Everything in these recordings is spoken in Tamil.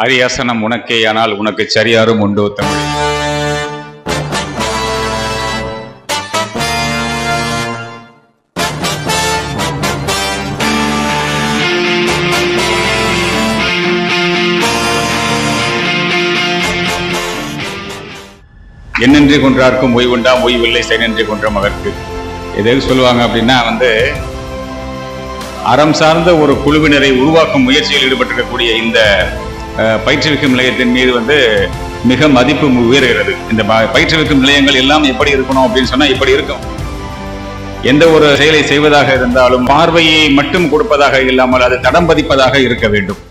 அரியாசனம் உனக்கேயானால் உனக்கு சரியாரும் உண்டோ தமிழ். என்னென்றே கொன்றார்க்கும் ஓய்வுண்டாம் ஓய்வில்லை செய்நென்றே கொன்ற மகற்கு. எதாவது சொல்லுவாங்க அப்படின்னா அறம் சார்ந்த ஒரு குழுவினரை உருவாக்கும் முயற்சியில் ஈடுபட்டிருக்கக்கூடிய இந்த பயிற்றுவிக்கும் நிலையத்தின் மீது மிக மதிப்பு உயர்கிறது. இந்த பயிற்றுவிக்கும் நிலையங்கள் எல்லாம் எப்படி இருக்கணும் அப்படின்னு சொன்னா இப்படி இருக்கும். எந்த ஒரு செயலை செய்வதாக இருந்தாலும் பார்வையை மட்டும் கொடுப்பதாக இல்லாமல் அது தடம் பதிப்பதாக இருக்க வேண்டும்.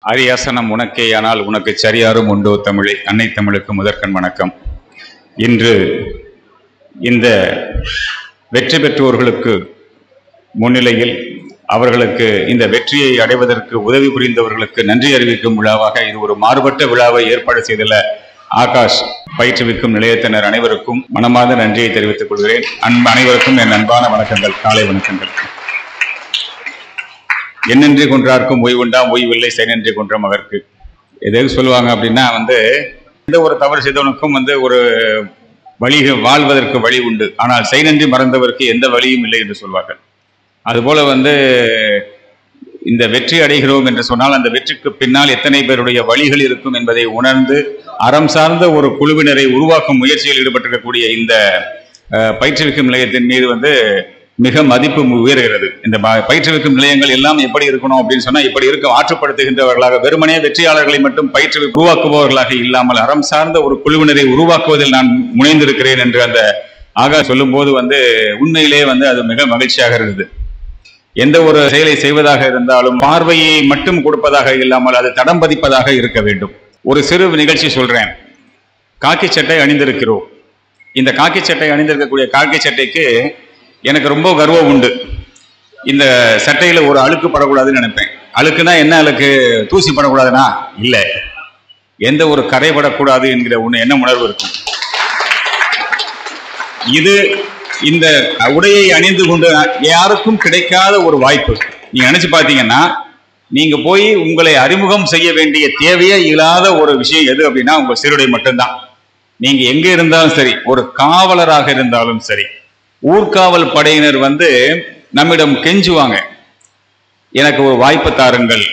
அரியாசனம் உனக்கேயானால் உனக்கு சரியாரும் உண்டோ தமிழை. அன்னை தமிழுக்கு முதற்கண் வணக்கம். இன்று இந்த வெற்றி பெற்றோர்களுக்கு முன்னிலையில் அவர்களுக்கு இந்த வெற்றியை அடைவதற்கு உதவி புரிந்தவர்களுக்கு நன்றி அறிவிக்கும் விழாவாக இது ஒரு மாறுபட்ட விழாவை ஏற்பாடு செய்துள்ள ஆகாஷ் பயிற்றுவிக்கும் நிலையத்தினர் அனைவருக்கும் மனமார்ந்த நன்றியை தெரிவித்துக் கொள்கிறேன். அனைவருக்கும் என் அன்பான வணக்கங்கள், காலை வணக்கங்கள். என்னென்றே கொன்றார்க்கும் ஓய்வுண்டாம் ஓய்வில்லை செய்நென்றே கொன்ற மகற்கு. எதாவது சொல்லுவாங்க அப்படின்னா எந்த ஒரு தவறு செய்தவனுக்கும் ஒரு வழி வாழ்வதற்கு வழி உண்டு, ஆனால் செய்நன்றி மறந்தவருக்கு எந்த வழியும் இல்லை என்று சொல்வார்கள். அதுபோல இந்த வெற்றி அடைகிறோம் என்று சொன்னால் அந்த வெற்றிக்கு பின்னால் எத்தனை பேருடைய வழிகள் இருக்கும் என்பதை உணர்ந்து அறம் சார்ந்த ஒரு குழுவினரை உருவாக்கும் முயற்சியில் ஈடுபட்டிருக்கக்கூடிய இந்த பயிற்றுவிக்கும் நிலையத்தின் மீது மிக மதிப்பு உயர்கிறது. இந்த பயிற்றுவிக்கும் நிலையங்கள் எல்லாம் எப்படி இருக்கணும் அப்படின்னு சொன்னா இப்படி இருக்கும். ஆற்றுப்படுத்துகின்றவர்களாக வெறுமனே வெற்றியாளர்களை மட்டும் உருவாக்குபவர்களாக இல்லாமல் அறம் சார்ந்த ஒரு குழுவினரை உருவாக்குவதில் நான் முனைந்திருக்கிறேன் என்று அந்த ஆகா சொல்லும் போது உண்மையிலே அது மிக மகிழ்ச்சியாக இருக்குது. எந்த ஒரு செயலை செய்வதாக இருந்தாலும் பார்வையை மட்டும் கொடுப்பதாக இல்லாமல் அது தடம் பதிப்பதாக இருக்க வேண்டும். ஒரு சிறு நிகழ்ச்சி சொல்றேன். காக்கி சட்டை அணிந்திருக்கிறோம். இந்த காக்கி சட்டை அணிந்திருக்கக்கூடிய காக்கி சட்டைக்கு எனக்கு ரொம்ப கர்வம் உண்டு. இந்த சட்டையில ஒரு அழுக்கு படக்கூடாதுன்னு நினைப்பேன். அழுக்குனா என்ன அழுக்கு? தூசி படக்கூடாதுன்னா இல்லை, எந்த ஒரு கரை படக்கூடாது என்கிற என்ன உணர்வு இருக்கும். இது இந்த உடையை அணிந்து கொண்டு யாருக்கும் கிடைக்காத ஒரு வாய்ப்பு. நீங்க நினைச்சு பார்த்தீங்கன்னா நீங்க போய் உங்களை அறிமுகம் செய்ய வேண்டிய தேவையே இல்லாத ஒரு விஷயம் எது அப்படின்னா உங்க சீருடை மட்டும்தான். நீங்க எங்க இருந்தாலும் சரி, ஒரு காவலராக இருந்தாலும் சரி, ஊர்காவல் படையினர் நம்மிடம் கெஞ்சுவாங்க, எனக்கு ஒரு வாய்ப்பு தாருங்கள்,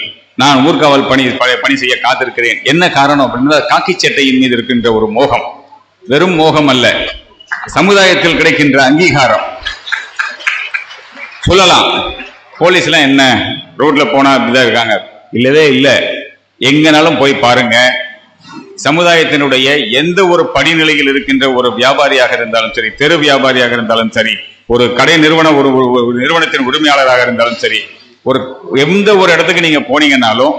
நான் ஊர்காவல் பணி செய்ய காத்திருக்கிறேன். என்ன காரணம் அப்படின்னா காக்கி சட்டையின் மீது இருக்கின்ற ஒரு மோகம். வெறும் மோகம் அல்ல, சமுதாயத்தில் கிடைக்கின்ற அங்கீகாரம். சொல்லலாம் போலீஸ்லாம் என்ன ரோட்ல போனா அப்படிதான் இருக்காங்க, இல்லவே இல்லை. எங்கனாலும் போய் பாருங்க, சமுதாயத்தினுடைய எந்த ஒரு படிநிலையில் இருக்கின்ற ஒரு வியாபாரியாக இருந்தாலும் சரி, தெரு வியாபாரியாக இருந்தாலும் சரி, ஒரு கடை நிறுவனத்தின் உரிமையாளராக இருந்தாலும் சரி, எந்த ஒரு இடத்துக்கு நீங்க போனீங்கன்னாலும்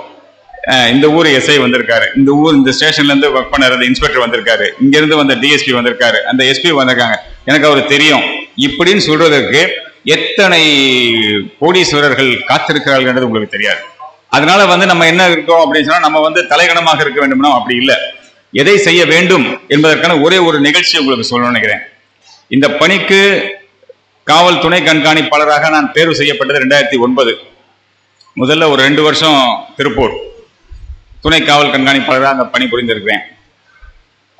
இந்த ஊர் எஸ்ஐ வந்திருக்காரு, இந்த ஸ்டேஷன்ல இருந்து ஒர்க் பண்ணுற இன்ஸ்பெக்டர் வந்திருக்காரு, இங்க இருந்து வந்த டிஎஸ்பி வந்திருக்காரு, அந்த எஸ்பி வந்திருக்காங்க, எனக்கு அவர் தெரியும் இப்படின்னு சொல்றதுக்கு எத்தனை கோடீஸ்வரர்கள் காத்திருக்கிறார்கள் என்றது உங்களுக்கு தெரியாது. அதனால நம்ம என்ன இருக்கோம் அப்படின்னு சொன்னா நம்ம தலைகணமாக இருக்க வேண்டும்னா அப்படி இல்லை. எதை செய்ய வேண்டும் என்பதற்கான ஒரே ஒரு நிகழ்ச்சி உங்களுக்கு சொல்லணும்னு நினைக்கிறேன். இந்த பணிக்கு காவல் துணை கண்காணிப்பாளராக நான் தேர்வு செய்யப்பட்டது 2009. முதல்ல ஒரு 2 வருஷம் திருப்பூர் துணை காவல் கண்காணிப்பாளராக அந்த பணி புரிந்திருக்கிறேன்.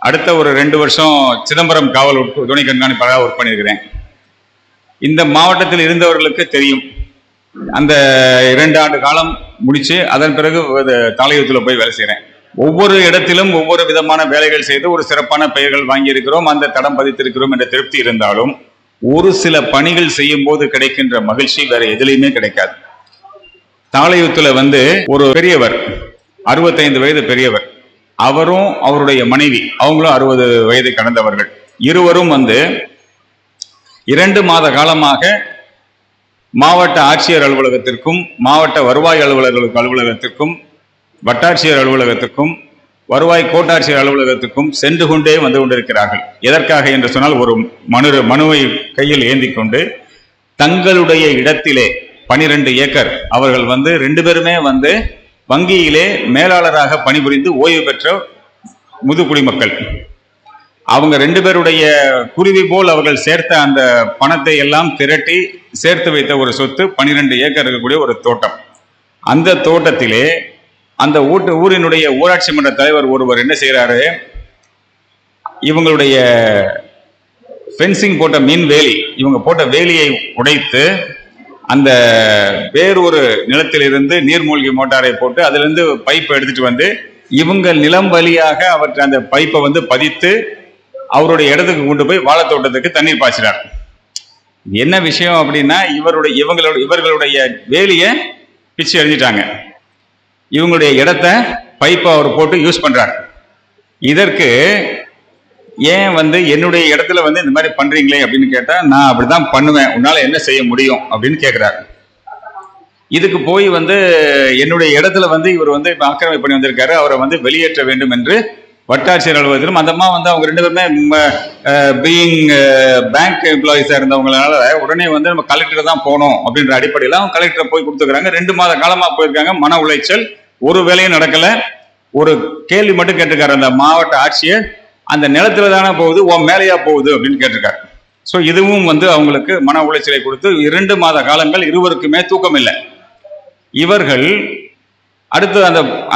அடுத்த ஒரு 2 வருஷம் சிதம்பரம் காவல் துணை கண்காணிப்பாளராக ஒர்க் பண்ணியிருக்கிறேன். இந்த மாவட்டத்தில் இருந்தவர்களுக்கு தெரியும், அந்த 2 ஆண்டு காலம் முடிச்சு அதன் பிறகு தாளையத்தில் போய் வேலை செய்கிறேன். ஒவ்வொரு இடத்திலும் ஒவ்வொரு விதமான வேலைகள் செய்து ஒரு சிறப்பான பெயர்கள் வாங்கியிருக்கிறோம், அந்த தடம் பதித்திருக்கிறோம் என்ற திருப்தி இருந்தாலும் ஒரு சில பணிகள் செய்யும் போது கிடைக்கின்ற மகிழ்ச்சி வேற எதுலையுமே கிடைக்காது. தாளையத்தில் ஒரு பெரியவர், 65 வயது பெரியவர், அவரும் அவருடைய மனைவி அவங்களும் 60 வயதை கடந்தவர்கள். இருவரும் 2 மாத காலமாக மாவட்ட ஆட்சியர் அலுவலகத்திற்கும் மாவட்ட வருவாய் அலுவலகத்திற்கும் வட்டாட்சியர் அலுவலகத்திற்கும் வருவாய் கோட்டாட்சியர் அலுவலகத்துக்கும் சென்று கொண்டே வந்து கொண்டிருக்கிறார்கள். எதற்காக என்று சொன்னால் ஒரு மனுவை கையில் ஏந்தி கொண்டு தங்களுடைய இடத்திலே 12 ஏக்கர் அவர்கள் 2 பேருமே வங்கியிலே மேலாளராக பணிபுரிந்து ஓய்வு பெற்ற முதுகுடிமக்கள். அவங்க 2 பேருடைய குருவி போல் அவர்கள் சேர்த்த அந்த பணத்தை எல்லாம் திரட்டி சேர்த்து வைத்த ஒரு சொத்து 12 ஏக்கர் இருக்கக்கூடிய ஒரு தோட்டம். அந்த தோட்டத்திலே அந்த ஊரினுடைய ஊராட்சி மன்ற தலைவர் ஒருவர் என்ன செய்யறாரு, இவங்களுடைய ஃபென்சிங் போட்ட மீன் வேலி, இவங்க போட்ட வேலியை உடைத்து அந்த வேறொரு நிலத்திலிருந்து நீர்மூழ்கி மோட்டாரை போட்டு அதிலிருந்து பைப்பை எடுத்துட்டு வந்து இவங்க நிலம் வழியாக அவற்றை அந்த பைப்பை வந்து பதித்து அவருடைய இடத்துக்கு கொண்டு போய் வாழைத்தோட்டத்துக்கு தண்ணீர் பாய்ச்சினார். என்ன விஷயம் அப்படின்னா, இவர்களுடைய வேலியை பிச்சு எழுதிட்டாங்க, இவங்களுடைய இடத்த பைப்பை அவர் போட்டு யூஸ் பண்றார். இதற்கு ஏன் வந்து என்னுடைய இடத்துல வந்து இந்த மாதிரி பண்றீங்களே அப்படின்னு கேட்டா, நான் அப்படிதான் பண்ணுவேன், உன்னால என்ன செய்ய முடியும் அப்படின்னு கேட்கிறார். இதுக்கு போய் வந்து என்னுடைய இடத்துல வந்து இவர் வந்து ஆக்கிரமிப்பு பண்ணி வந்திருக்காரு, அவரை வந்து வெளியேற்ற வேண்டும் என்று வட்டாட்சியர் அலுவலகத்திலும் அந்த அம்மா வந்து அவங்க 2 பேருமே பீயிங் பேங்க் எம்ப்ளாயிஸா இருந்தவங்களால உடனே வந்து நம்ம கலெக்டர் தான் போகணும் அப்படின்ற அடிப்படையில் அவங்க கலெக்டரை போய் கொடுத்துக்கிறாங்க. 2 மாத காலமா போயிருக்காங்க, மன உளைச்சல், ஒரு வேலையும் நடக்கல. ஒரு கேள்வி மட்டும் கேட்டிருக்காரு அந்த மாவட்ட ஆட்சியர், அந்த நிலத்துல தானே போகுது, உன் மேலையா போகுது அப்படின்னு கேட்டிருக்காரு. ஸோ இதுவும் வந்து அவங்களுக்கு மன உளைச்சலை கொடுத்து 2 மாத காலங்கள் இருவருக்குமே தூக்கம் இல்லை. இவர்கள் அடுத்து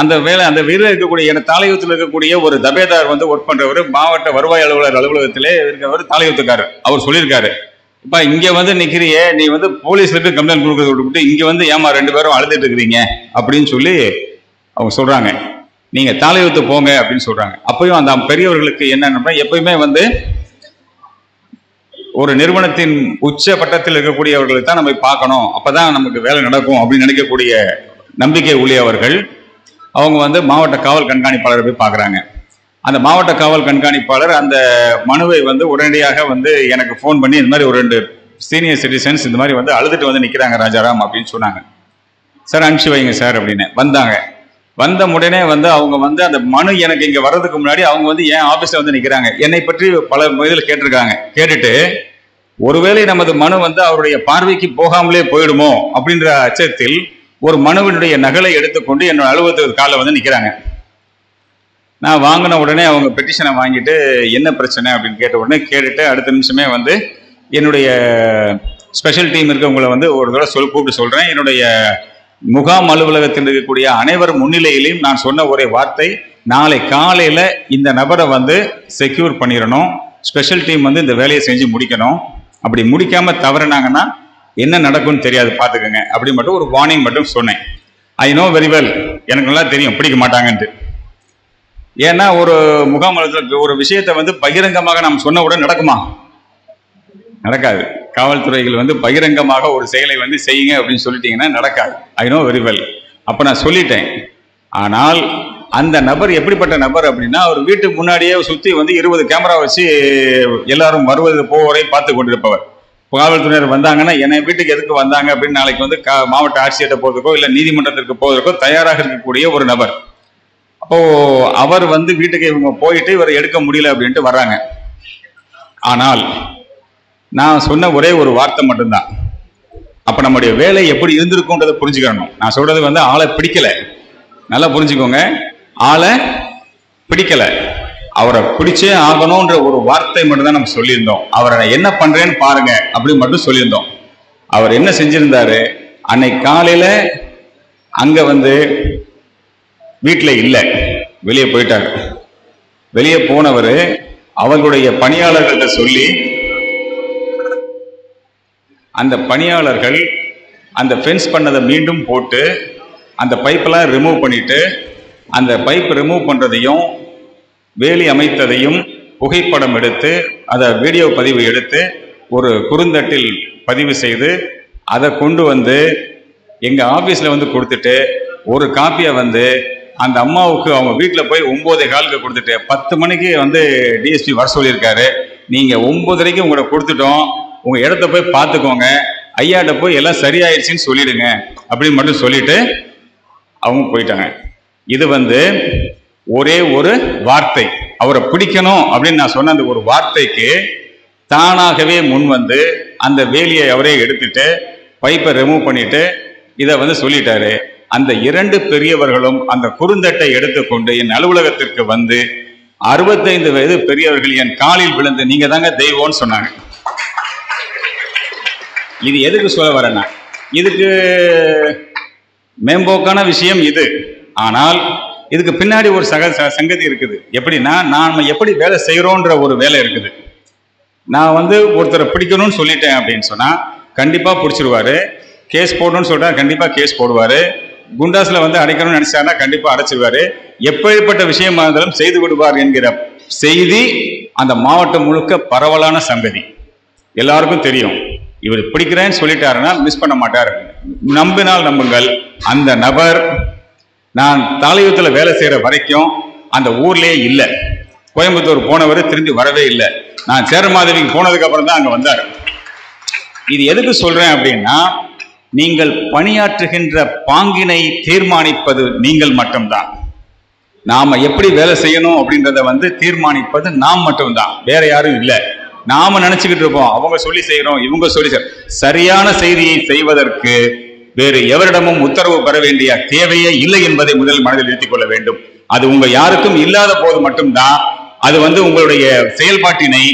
அந்த வீரர் இருக்கக்கூடிய தாளையூத்தில் இருக்கக்கூடிய ஒரு தபேதார் வந்து ஒர்க் பண்றவர், மாவட்ட வருவாய் அலுவலர் அலுவலகத்திலே இருக்கிறவர் தாளையூத்துக்காரர். அவர் சொல்லியிருக்காரு, இப்ப இங்க வந்து நிக்கிறியே, நீ வந்து போலீஸ்க்கு கம்ப்ளைண்ட் கொடுக்கறத விட்டு இங்க வந்து ஏமா 2 பேரும் அழுதுட்டு இருக்கிறீங்க அப்படின்னு சொல்லி அவங்க சொல்றாங்க. நீங்க தாளையூத்து போங்க அப்படின்னு சொல்றாங்க. அப்பயும் அந்த பெரியவர்களுக்கு என்னன்னா, எப்பயுமே வந்து ஒரு நிறுவனத்தின் உச்ச பட்டத்தில் இருக்கக்கூடியவர்களை தான் நம்ம பார்க்கணும், அப்பதான் நமக்கு வேலை நடக்கும் அப்படின்னு நினைக்கக்கூடிய நம்பிக்கை உள்ளவர்கள் அவங்க வந்து மாவட்ட காவல் கண்காணிப்பாளரை போய் பார்க்குறாங்க. அந்த மாவட்ட காவல் கண்காணிப்பாளர் அந்த மனுவை வந்து உடனடியாக வந்து எனக்கு ஃபோன் பண்ணி, இந்த மாதிரி ஒரு 2 சீனியர் சிட்டிசன்ஸ் இந்த மாதிரி வந்து அழுதுட்டு வந்து நிற்கிறாங்க ராஜாராம் அப்படின்னு சொன்னாங்க. சார் அனுப்பிச்சு வைங்க சார் அப்படின்னு வந்தாங்க. வந்த உடனே வந்து அவங்க வந்து அந்த மனு எனக்கு இங்கே வர்றதுக்கு முன்னாடி அவங்க வந்து என் ஆஃபீஸில் வந்து நிற்கிறாங்க. என்னை பற்றி பல இதில் கேட்டிருக்காங்க. கேட்டுட்டு ஒருவேளை நமது மனு வந்து அவருடைய பார்வைக்கு போகாமலே போயிடுமோ அப்படின்ற அச்சத்தில் ஒரு மனுவினுடைய நகலை எடுத்துக்கொண்டு என்னோட அலுவலகத்துக்கு காலில் வந்து நிற்கிறாங்க. நான் வாங்கின உடனே அவங்க பெட்டிஷனை வாங்கிட்டு என்ன பிரச்சனை அப்படின்னு கேட்ட உடனே கேட்டுட்டு அடுத்த நிமிஷமே வந்து என்னுடைய ஸ்பெஷல் டீம் இருக்கவங்களை வந்து ஒரு தடவை கூப்பிட்டு சொல்கிறேன், என்னுடைய முகாம் அலுவலகத்தில் இருக்கக்கூடிய அனைவர் முன்னிலையிலையும் நான் சொன்ன ஒரே வார்த்தை, நாளை காலையில் இந்த நபரை வந்து செக்யூர் பண்ணிடணும், ஸ்பெஷல் டீம் வந்து இந்த வேலையை செஞ்சு முடிக்கணும், அப்படி முடிக்காம தவறினாங்கன்னா என்ன நடக்கும்னு தெரியாது பார்த்துக்கோங்க அப்படி மட்டும் ஒரு வார்னிங் மட்டும் சொன்னேன். ஐ நோ வெரி வெல், எனக்கு நல்லா தெரியும் பிடிக்க மாட்டாங்கன்ட்டு. ஏன்னா ஒரு முகாம் அலுவலகத்தில் ஒரு விஷயத்தை வந்து பகிரங்கமாக நாம் சொன்ன உடனே நடக்குமா? நடக்காது. காவல்துறைகள் வந்து பகிரங்கமாக ஒரு செயலை வந்து செய்யுங்க அப்படின்னு சொல்லிட்டீங்கன்னா நடக்காது. I know very well. அப்போ நான் சொல்லிட்டேன். ஆனால் அந்த நபர் எப்படிப்பட்ட நபர் அப்படின்னா, அவர் வீட்டுக்கு முன்னாடியே சுற்றி வந்து 20 கேமரா வச்சு எல்லாரும் வருவது போவரை பார்த்து கொண்டிருப்பவர். காவல்துறையினர் வந்தாங்கன்னா என்னை வீட்டுக்கு எதுக்கு வந்தாங்க அப்படின்னு நாளைக்கு வந்து மாவட்ட ஆட்சியர்கிட்ட போவதற்கோ இல்லை நீதிமன்றத்திற்கு போவதற்கோ தயாராக இருக்கக்கூடிய ஒரு நபர். அப்போ அவர் வந்து வீட்டுக்கு இவங்க போயிட்டு இவரை எடுக்க முடியல அப்படின்ட்டு வர்றாங்க. ஆனால் நான் சொன்ன ஒரே ஒரு வார்த்தை மட்டும்தான். அப்ப நம்முடைய வேலை எப்படி இருந்திருக்கும்ன்றதை புரிஞ்சுக்கணும். நான் சொல்றது வந்து ஆளை பிடிக்கல, நல்லா புரிஞ்சுக்கோங்க, ஆளை பிடிக்கல, அவரை பிடிச்சே ஆகணும்ன்ற ஒரு வார்த்தை மட்டும் தான் நம்ம சொல்லியிருந்தோம். அவரை நான் என்ன பண்றேன்னு பாருங்க அப்படின்னு மட்டும் சொல்லியிருந்தோம். அவர் என்ன செஞ்சிருந்தாரு, அன்னைக்கு காலையில அங்க வந்து வீட்டில் இல்லை, வெளியே போயிட்டாரு. வெளியே போனவர் அவர்களுடைய பணியாளர்கள்ட்ட சொல்லி அந்த பணியாளர்கள் அந்த ஃபென்ஸ் பண்ணதை மீண்டும் போட்டு அந்த பைப்பெல்லாம் ரிமூவ் பண்ணிட்டு அந்த பைப் ரிமூவ் பண்ணுறதையும் வேலி அமைத்ததையும் புகைப்படம் எடுத்து அதை வீடியோ பதிவு எடுத்து ஒரு குறுந்தட்டில் பதிவு செய்து அதை கொண்டு வந்து எங்கள் ஆஃபீஸில் வந்து கொடுத்துட்டு ஒரு காப்பியை வந்து அந்த அம்மாவுக்கு அவங்க வீட்டில் போய் 9:15 கொடுத்துட்டு 10 மணிக்கு வந்து டிஎஸ்பி வர சொல்லியிருக்காரு. நீங்கள் 9:30 உங்களை கொடுத்துட்டோம், உங்கள் இடத்த போய் பார்த்துக்கோங்க, ஐயாட்ட போய் எல்லாம் சரியாயிடுச்சின்னு சொல்லிடுங்க அப்படின்னு மட்டும் சொல்லிட்டு அவங்க போயிட்டாங்க. இது வந்து ஒரே ஒரு வார்த்தை, அவரை பிடிக்கணும் அப்படின்னு நான் சொன்ன அந்த ஒரு வார்த்தைக்கு தானாகவே முன் வந்து அந்த வேலியை அவரே எடுத்துட்டு பைப்பை ரிமூவ் பண்ணிட்டு இதை வந்து சொல்லிட்டாரு. அந்த 2 பெரியவர்களும் அந்த குறுந்தட்டை எடுத்துக்கொண்டு என் அலுவலகத்திற்கு வந்து 65 வயது பெரியவர்கள் என் காலில் விழுந்து நீங்க தாங்க தெய்வம்னு சொன்னாங்க. இது எதுக்கு சொல்ல வரேன்னா, இதுக்கு மேம்போக்கான விஷயம் இது. ஆனால் இதுக்கு பின்னாடி ஒரு சங்கதி இருக்குது. எப்படின்னா, நாம எப்படி வேலை செய்யறோன்ற ஒரு வேலை இருக்குது. நான் வந்து ஒருத்தரை பிடிக்கணும்னு சொல்லிட்டேன் அப்படின்னு சொன்னா கண்டிப்பா பிடிச்சிருவாரு. கேஸ் போடணும்னு சொல்றா கண்டிப்பா கேஸ் போடுவாரு. குண்டாஸ்ல வந்து அடைக்கணும்னு நினைச்சாருன்னா கண்டிப்பா அடைச்சிருவாரு. எப்படிப்பட்ட விஷயமா இருந்தாலும் செய்து விடுவார் என்கிற செய்தி அந்த மாவட்டம் முழுக்க பரவலான சங்கதி. எல்லாருக்கும் தெரியும். இவர் பிடிக்கிறேன்னு சொல்லிட்டாருன்னா மிஸ் பண்ண மாட்டார். நம்பினால் நம்புங்கள், அந்த நபர் நான் தாளையூத்துல வேலை செய்யற வரைக்கும் அந்த ஊர்லயே இல்லை. கோயம்புத்தூர் போனவர் திரும்பி வரவே இல்லை. நான் சேரமாதேவிக்கு போனதுக்கு அப்புறம் தான் அங்க வந்தார். இது எதுக்கு சொல்றேன் அப்படின்னா, நீங்கள் பணியாற்றுகின்ற பாங்கினை தீர்மானிப்பது நீங்கள் மட்டும்தான். நாம எப்படி வேலை செய்யணும் அப்படின்றத வந்து தீர்மானிப்பது நாம் மட்டும்தான், வேற யாரும் இல்லை. நாம நினைச்சுக்கிட்டு இருப்போம் அவங்க சொல்லி செய்யறோம், இவங்க சொல்லி சரியான செய்தியை செய்வதற்கு வேறு எவரிடமும் உத்தரவு பெற வேண்டிய தேவையே இல்லை என்பதை முதல் மனதில் நிறுத்திக் கொள்ள வேண்டும். அது உங்க யாருக்கும் இல்லாத போது மட்டும்தான் அது வந்து உங்களுடைய செயல்பாட்டினை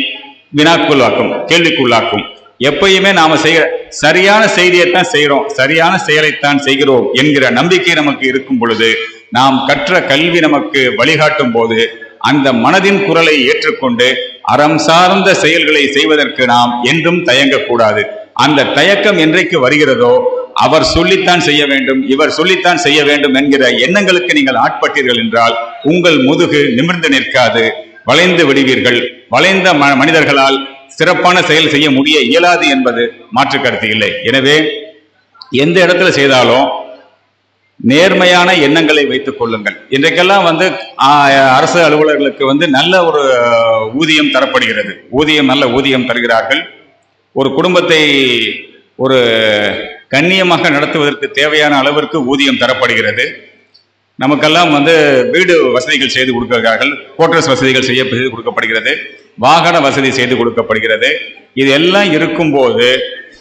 வினாக்குள்ளாக்கும், கேள்விக்குள்ளாக்கும். எப்பயுமே நாம செய்கிற சரியான செய்தியைத்தான் செய்யறோம், சரியான செயலைத்தான் செய்கிறோம் என்கிற நம்பிக்கை நமக்கு இருக்கும் பொழுது, நாம் கற்ற கல்வி நமக்கு வழிகாட்டும் போது அந்த மனதின் குரலை ஏற்றுக்கொண்டு அறம் சார்ந்த செயல்களை செய்வதற்கு நாம் என்றும் தயங்கக்கூடாது. அந்த தயக்கம் என்றைக்கு வருகிறதோ, அவர் சொல்லித்தான் செய்ய வேண்டும், இவர் சொல்லித்தான் செய்ய வேண்டும் என்கிற எண்ணங்களுக்கு நீங்கள் ஆட்பட்டீர்கள் என்றால் உங்கள் முதுகு நிமிர்ந்து நிற்காது, வளைந்து விடுவீர்கள். வளைந்த மனிதர்களால் சிறப்பான செயல் செய்ய முடிய இயலாது என்பது மாற்று கருத்து இல்லை. எனவே எந்த இடத்துல செய்தாலும் நேர்மையான எண்ணங்களை வைத்துக் கொள்ளுங்கள். இன்றைக்கெல்லாம் வந்து அரசு அலுவலர்களுக்கு வந்து நல்ல ஒரு ஊதியம் தரப்படுகிறது. நல்ல ஊதியம் தருகிறார்கள். ஒரு குடும்பத்தை ஒரு கண்ணியமாக நடத்துவதற்கு தேவையான அளவிற்கு ஊதியம் தரப்படுகிறது. நமக்கெல்லாம் வந்து வீடு வசதிகள் செய்து கொடுக்கிறார்கள், குவார்டர்ஸ் வசதிகள் செய்து கொடுக்கப்படுகிறது, வாகன வசதி செய்து கொடுக்கப்படுகிறது. இது எல்லாம் இருக்கும்போது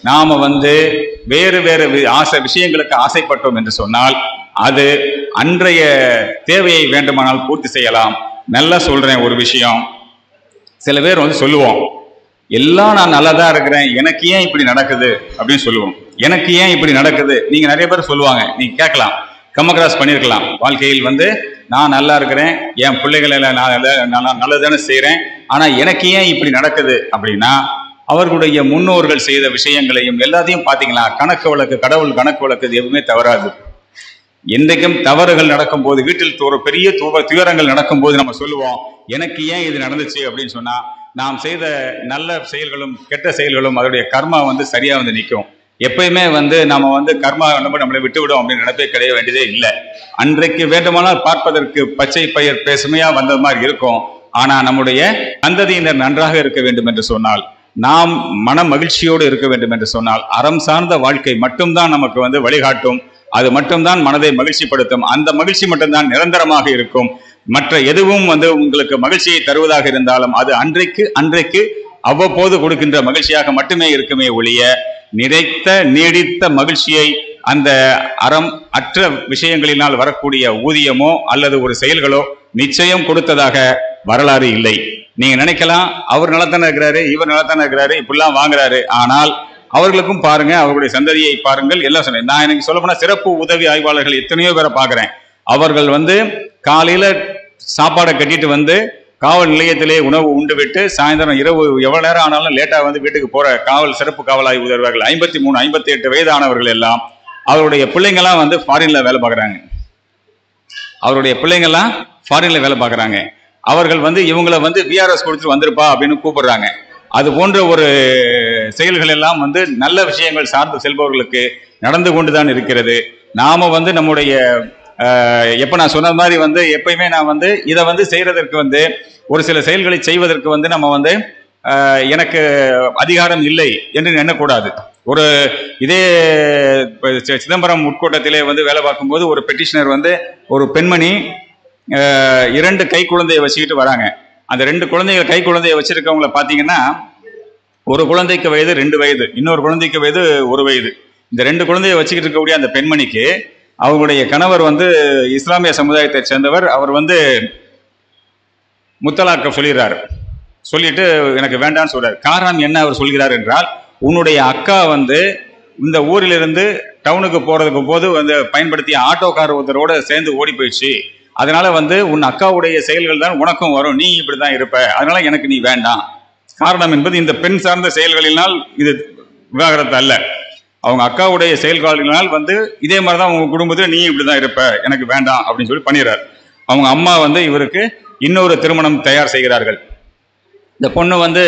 நாம வந்து வேறு வேறு விஷயங்களுக்கு ஆசைப்பட்டோம் என்று சொன்னால் அது அன்றைய தேவையை வேண்டுமானால் பூர்த்தி செய்யலாம். நல்லா சொல்றேன் ஒரு விஷயம். சில பேர் வந்து சொல்லுவோம், எல்லாம் நான் நல்லா தான் இருக்கிறேன், எனக்கு ஏன் இப்படி நடக்குது அப்படின்னு சொல்லுவோம். எனக்கு ஏன் இப்படி நடக்குது நீங்க நிறைய பேர் சொல்லுவாங்க, நீங்க கேட்கலாம், கம்மக்ராஸ் பண்ணியிருக்கலாம். வாழ்க்கையில் வந்து நான் நல்லா இருக்கிறேன், என் பிள்ளைகளை நான் நல்லதானே செய்கிறேன், ஆனால் எனக்கு ஏன் இப்படி நடக்குது அப்படின்னா அவர்களுடைய முன்னோர்கள் செய்த விஷயங்களையும் எல்லாத்தையும் பார்த்தீங்களா, கணக்கு வழக்கு, கடவுள் கணக்கு வழக்கு எதுவுமே தவறாது. என்றைக்கும் தவறுகள் நடக்கும் போது, வீட்டில் ஒரு பெரிய துயரங்கள் நடக்கும் போது நம்ம சொல்லுவோம், எனக்கு ஏன் இது நடந்துச்சு அப்படின்னு சொன்னா நாம் செய்த நல்ல செயல்களும் கெட்ட செயல்களும் அதோடைய கர்மா வந்து சரியா வந்து நிற்கும். எப்பயுமே வந்து நாம வந்து கர்மா நம்மளை விட்டுவிடும் அப்படின்னு நினைப்பே கிடைய வேண்டியதே இல்லை. அன்றைக்கு வேண்டுமானால் பார்ப்பதற்கு பச்சை பயிர் பேசுமையா வந்த மாதிரி இருக்கும். ஆனா நம்முடைய சந்ததியினர் நன்றாக இருக்க வேண்டும் என்று சொன்னால், நாம் மன மகிழ்ச்சியோடு இருக்க வேண்டும் என்று சொன்னால், அறம் சார்ந்த வாழ்க்கை மட்டும்தான் நமக்கு வந்து வழிகாட்டும். அது மட்டும்தான் மனதை மகிழ்ச்சிப்படுத்தும். அந்த மகிழ்ச்சி மட்டும்தான் நிரந்தரமாக இருக்கும். மற்ற எதுவும் வந்து உங்களுக்கு மகிழ்ச்சியை தருவதாக இருந்தாலும் அது அன்றைக்கு அவ்வப்போது கொடுக்கின்ற மகிழ்ச்சியாக மட்டுமே இருக்குமே ஒழிய நிறைத்த நீடித்த மகிழ்ச்சியை அந்த அறம் அற்ற விஷயங்களினால் வரக்கூடிய ஊதியமோ அல்லது ஒரு செயல்களோ நிச்சயம் கொடுத்ததாக வரலாறு இல்லை. நீங்க நினைக்கலாம், அவர் நலத்தானே இருக்கிறாரு, இவர் நலத்தானே இருக்கிறாரு, இப்படிலாம் வாங்குறாரு. ஆனால் அவர்களுக்கும் பாருங்க, அவர்களுடைய சந்ததியை பாருங்கள். எல்லாம் சொன்னேன். நான் எனக்கு சொல்ல போனா சிறப்பு உதவி ஆய்வாளர்கள் எத்தனையோ பேரை பார்க்கிறேன். அவர்கள் வந்து காலையில சாப்பாடை கட்டிட்டு வந்து காவல் நிலையத்திலே உணவு உண்டு விட்டு சாயந்தரம் இரவு எவ்வளவு நேரம் ஆனாலும் லேட்டா வந்து வீட்டுக்கு போற சிறப்பு காவல் ஆய்வு உதவியாளர்கள் 53, 58 வயதானவர்கள் எல்லாம் அவருடைய பிள்ளைங்கெல்லாம் வந்து ஃபாரின்ல வேலை பார்க்குறாங்க. அவர்கள் வந்து இவங்களை வந்து விஆர்எஸ் கொடுத்துட்டு வந்திருப்பா அப்படின்னு கூப்பிடுறாங்க. அது போன்ற ஒரு செயல்கள் எல்லாம் வந்து நல்ல விஷயங்கள் சார்ந்து செல்பவர்களுக்கு நடந்து கொண்டுதான் இருக்கிறது. நாம வந்து நம்முடைய எப்ப நான் சொன்ன மாதிரி வந்து எப்பயுமே நான் வந்து இதை வந்து செய்யறதற்கு வந்து ஒரு சில செயல்களை செய்வதற்கு வந்து நம்ம வந்து எனக்கு அதிகாரம் இல்லை என்று எண்ணக்கூடாது. ஒரு இதே சிதம்பரம் உட்கோட்டத்திலே வந்து வேலை பார்க்கும்போது ஒரு பெட்டிஷனர் வந்து ஒரு பெண்மணி 2 கை குழந்தையை வச்சுக்கிட்டு வராங்க. அந்த 2 குழந்தைகள் கை குழந்தையை வச்சிருக்கவங்கள பார்த்தீங்கன்னா, ஒரு குழந்தைக்கு வயது 2 வயது, இன்னொரு குழந்தைக்கு வயது 1 வயது. இந்த 2 குழந்தையை வச்சுக்கிட்டு இருக்கக்கூடிய அந்த பெண்மணிக்கு அவங்களுடைய கணவர் வந்து இஸ்லாமிய சமுதாயத்தை சேர்ந்தவர். அவர் வந்து முத்தலாக்க சொல்லிடுறாரு. சொல்லிட்டு எனக்கு வேண்டான்னு சொல்றாரு. காரணம் என்ன அவர் சொல்கிறார் என்றால், உன்னுடைய அக்கா வந்து இந்த ஊரிலிருந்து டவுனுக்கு போறதுக்கு போது வந்து பயன்படுத்திய ஆட்டோக்கார் ஒருத்தரோட சேர்ந்து ஓடி போயிடுச்சு. அதனால வந்து உன் அக்காவுடைய செயல்கள் தான் உனக்கும் வரும், நீ இப்படிதான் இருப்ப, அதனால எனக்கு நீ வேண்டாம். காரணம் என்பது இந்த பெண் சார்ந்த செயல்களினால் இது விவாகரத்து அல்ல. அவங்க அக்காவுடைய செயல்களினால் வந்து இதே மாதிரிதான் உங்க குடும்பத்தில் நீ இப்படிதான் இருப்ப, எனக்கு வேண்டாம் அப்படின்னு சொல்லி பண்ணிடுறாரு. அவங்க அம்மா வந்து இவருக்கு இன்னொரு திருமணம் தயார் செய்கிறார்கள். இந்த பொண்ணு வந்து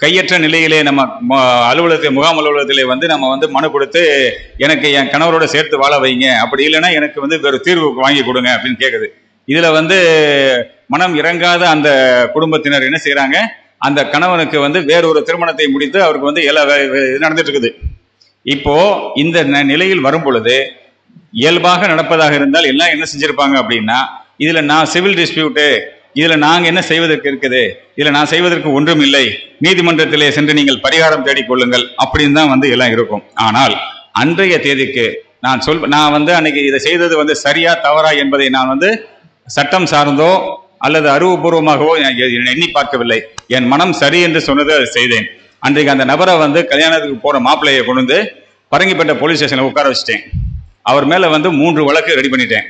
கையற்ற நிலையிலே நம்ம அலுவலகத்தில் முகாம் அலுவலகத்திலே வந்து நம்ம வந்து மனு கொடுத்து எனக்கு என் கணவரோட சேர்த்து வாழ வைங்க, அப்படி இல்லைன்னா எனக்கு வந்து வேறு தீர்வு வாங்கி கொடுங்க அப்படின்னு கேட்குது. இதுல வந்து மனம் இறங்காத அந்த குடும்பத்தினர் என்ன செய்யறாங்க, அந்த கணவனுக்கு வந்து வேறொரு திருமணத்தை முடித்து அவருக்கு வந்து நடந்துட்டு இருக்குது. இப்போ இந்த நிலையில் வரும் பொழுது இயல்பாக நடப்பதாக இருந்தால் எல்லாம் என்ன செஞ்சிருப்பாங்க அப்படின்னா, இதுல நான் சிவில் டிஸ்பியூட்டு, இதுல நாங்க என்ன செய்வதற்கு இருக்குது, இதுல நான் செய்வதற்கு ஒன்றும் இல்லை, நீதிமன்றத்திலே சென்று நீங்கள் பரிகாரம் தேடிக்கொள்ளுங்கள் அப்படின்னு தான் வந்து எல்லாம் இருக்கும். ஆனால் அன்றைய தேதிக்கு நான் வந்து அன்னைக்கு இதை செய்தது வந்து சரியா தவறா என்பதை நான் வந்து சட்டம் சார்ந்தோ அல்லது அறிவுபூர்வமாகவோ எண்ணி பார்க்கவில்லை. என் மனம் சரி என்று சொன்னதை அதை செய்தேன். அன்றைக்கு அந்த நபரை வந்து கல்யாணத்துக்கு போற மாப்பிள்ளையை கொண்டு வந்து பரங்கிப்பேட்டை போலீஸ் ஸ்டேஷன்ல உட்கார வச்சுட்டேன். அவர் மேல வந்து 3 வழக்கு ரெடி பண்ணிட்டேன்.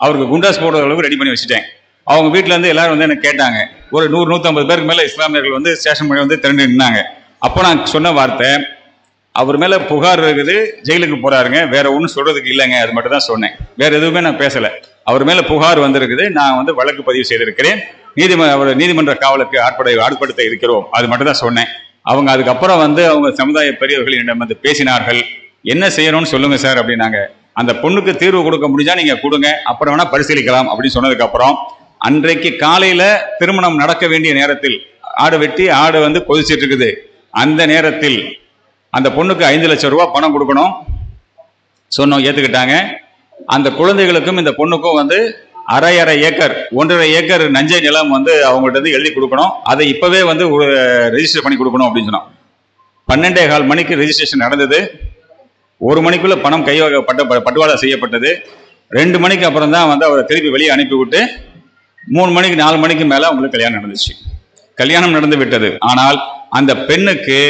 அவருக்கு குண்டாஸ் போடுற அளவுக்கு ரெடி பண்ணி வச்சுட்டேன். அவங்க வீட்டுல இருந்து எல்லாரும் வந்து எனக்கு கேட்டாங்க. ஒரு 100-150 பேருக்கு மேல இஸ்லாமியர்கள் வந்து ஸ்டேஷன் பண்ணி வந்து திரண்டு நின்னாங்க. அப்போ நான் சொன்ன வார்த்தை, அவர் மேல புகார் இருக்குது, ஜெயிலுக்கு போறாருங்க, வேற ஒன்றும் சொல்றதுக்கு இல்லைங்க, அது மட்டும் தான் சொன்னேன். வேற எதுவுமே நான் பேசல. அவர் மேல புகார் வந்திருக்குது, நான் வந்து வழக்கு பதிவு செய்திருக்கிறேன், நீதிமன்ற காவலுக்கு ஆட்படுத்த இருக்கிறோம், அது மட்டும் தான் சொன்னேன். அவங்க அதுக்கப்புறம் வந்து அவங்க சமுதாய பெரியவர்களிடம் வந்து பேசினார்கள். என்ன செய்யணும்னு சொல்லுங்க சார் அப்படின்னாங்க. அந்த பொண்ணுக்கு தீர்வு கொடுக்க முடிஞ்சா நீங்க கொடுங்க, அப்புறம் வேணா பரிசீலிக்கலாம் அப்படின்னு சொன்னதுக்கு அப்புறம் அன்றைக்கு காலையில திருமணம் நடக்க வேண்டிய நேரத்தில் ஆடு வெட்டி ஆடு வந்து கொதிச்சிட்டு இருக்குது. அந்த நேரத்தில் அந்த பொண்ணுக்கு 5 லட்சம் ரூபாய் பணம் கொடுக்கணும் சொன்னோம், ஏத்துக்கிட்டாங்க. அந்த குழந்தைகளுக்கும் இந்த பொண்ணுக்கும் வந்து அரை ஏக்கர் 1.5 ஏக்கர் நஞ்சை நிலம் வந்து அவங்கள்ட்ட வந்து எழுதி கொடுக்கணும். அதை இப்பவே வந்து ரெஜிஸ்டர் பண்ணி கொடுக்கணும் அப்படின்னு சொன்னோம். 12:15 மணிக்கு ரெஜிஸ்ட்ரேஷன் நடந்தது. 1 மணிக்குள்ள பணம் பட்டுவாடா செய்யப்பட்டது. 2 மணிக்கு அப்புறம் தான் வந்து அவரை திருப்பி வெளியே அனுப்பிவிட்டு 3 மணிக்கு 4 மணிக்கு மேல அவங்களுக்கு கல்யாணம் நடந்துச்சு. கல்யாணம் நடந்து விட்டது. ஆனால் அந்த பெண்ணுக்கு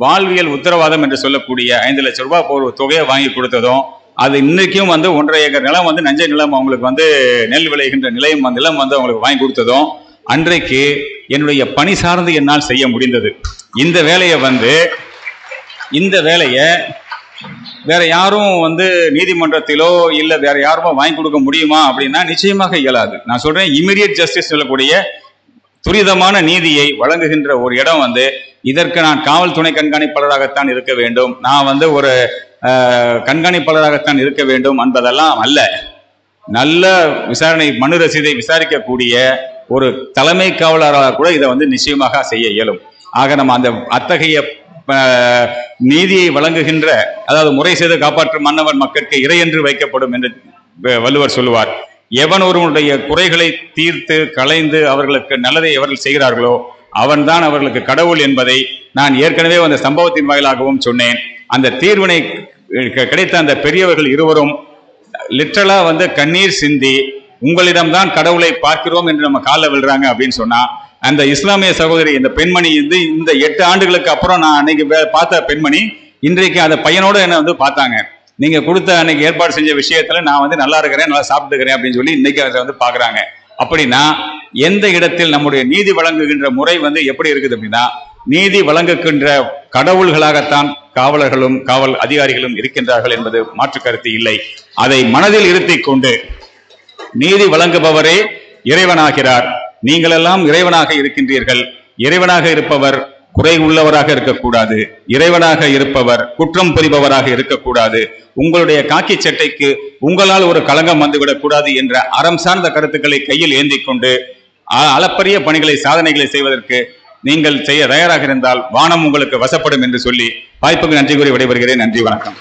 வாழ்வியல் உத்தரவாதம் என்று சொல்லக்கூடிய 5 லட்சம் ரூபாய் ஒரு தொகையை வாங்கி கொடுத்ததும், அது இன்னைக்கும் வந்து 1.5 ஏக்கர் நிலம் வந்து நஞ்சை நிலம் அவங்களுக்கு வந்து நெல் விளைகின்ற நிலம் வந்து அவங்களுக்கு வாங்கி கொடுத்ததும் அன்றைக்கு என்னுடைய பணி சார்ந்து என்னால் செய்ய முடிந்தது. இந்த வேலையை வேற யாரும் வந்து நீதிமன்றத்திலோ இல்ல வேற யாருமோ வாங்கி கொடுக்க முடியுமா அப்படின்னா நிச்சயமாக இயலாது. நான் சொல்றேன், இமிடியட் ஜஸ்டிஸ் சொல்லக்கூடிய துரிதமான நீதியை வழங்குகின்ற ஒரு இடம் வந்து இதற்கு நான் காவல் துணை கண்காணிப்பாளராகத்தான் இருக்க வேண்டும், நான் வந்து ஒரு கண்காணிப்பாளராகத்தான் இருக்க வேண்டும் என்பதெல்லாம் அல்ல. நல்ல விசாரணை மனு ரசீதை விசாரிக்கக்கூடிய ஒரு தலைமை காவலராக கூட இதை வந்து நிச்சயமாக செய்ய இயலும். ஆக நம்ம அந்த அத்தகைய நீதியை வழங்குகின்ற, அதாவது முறை செய்து காப்பாற்றும் மன்னவன் மக்களுக்கு இறை என்று வைக்கப்படும் என்று வள்ளுவர் சொல்லுவார். எவன் ஒருவனுடைய குறைகளை தீர்த்து களைந்து அவர்களுக்கு நல்லதை எவர்கள் செய்கிறார்களோ அவன்தான் அவர்களுக்கு கடவுள் என்பதை நான் ஏற்கனவே அந்த சம்பவத்தின் வாயிலாகவும் சொன்னேன். அந்த தீர்வினை கிடைத்த அந்த பெரியவர்கள் இருவரும் லிட்டரலா வந்து கண்ணீர் சிந்தி உங்களிடம்தான் கடவுளை பார்க்கிறோம் என்று நம்ம காலில் விழுறாங்க அப்படின்னு சொன்னா, அந்த இஸ்லாமிய சகோதரி இந்த பெண்மணி இந்த 8 ஆண்டுகளுக்கு அப்புறம் நான் அன்னைக்கு பார்த்த பெண்மணி இன்றைக்கு அந்த பையனோட என்ன வந்து பார்த்தாங்க. நீங்க கொடுத்த அன்னைக்கு ஏற்பாடு செஞ்ச விஷயத்துல நான் வந்து நல்லா இருக்கிறேன், நல்லா சாப்பிட்டுக்கிறேன் அப்படின்னு சொல்லி இன்னைக்கு அதை வந்து பாக்குறாங்க. அப்படின்னா எந்த இடத்தில் நம்முடைய நீதி வழங்குகின்ற முறை வந்து எப்படி இருக்குது அப்படின்னா, நீதி வழங்குகின்ற கடவுள்களாகத்தான் காவலர்களும் காவல் அதிகாரிகளும் இருக்கின்றார்கள் என்பது மாற்று கருத்து இல்லை. அதை மனதில் இருத்தி கொண்டு நீதி வழங்குபவரே இறைவனாகிறார். நீங்கள் எல்லாம் இறைவனாக இருக்கின்றீர்கள். இறைவனாக இருப்பவர் குறை உள்ளவராக இருக்கக்கூடாது, இறைவனாக இருப்பவர் குற்றம் புரிபவராக இருக்கக்கூடாது, உங்களுடைய காக்கி சட்டைக்கு உங்களால் ஒரு களங்கம் வந்துவிடக் கூடாது என்ற அறம் சார்ந்த கருத்துக்களை கையில் ஏந்தி கொண்டு அளப்பரிய பணிகளை சாதனைகளை செய்வதற்கு நீங்கள் செய்ய தயாராக இருந்தால் வானம் உங்களுக்கு வசப்படும் என்று சொல்லி வாய்ப்புக்கு நன்றி கூறி விடைபெறுகிறேன். நன்றி, வணக்கம்.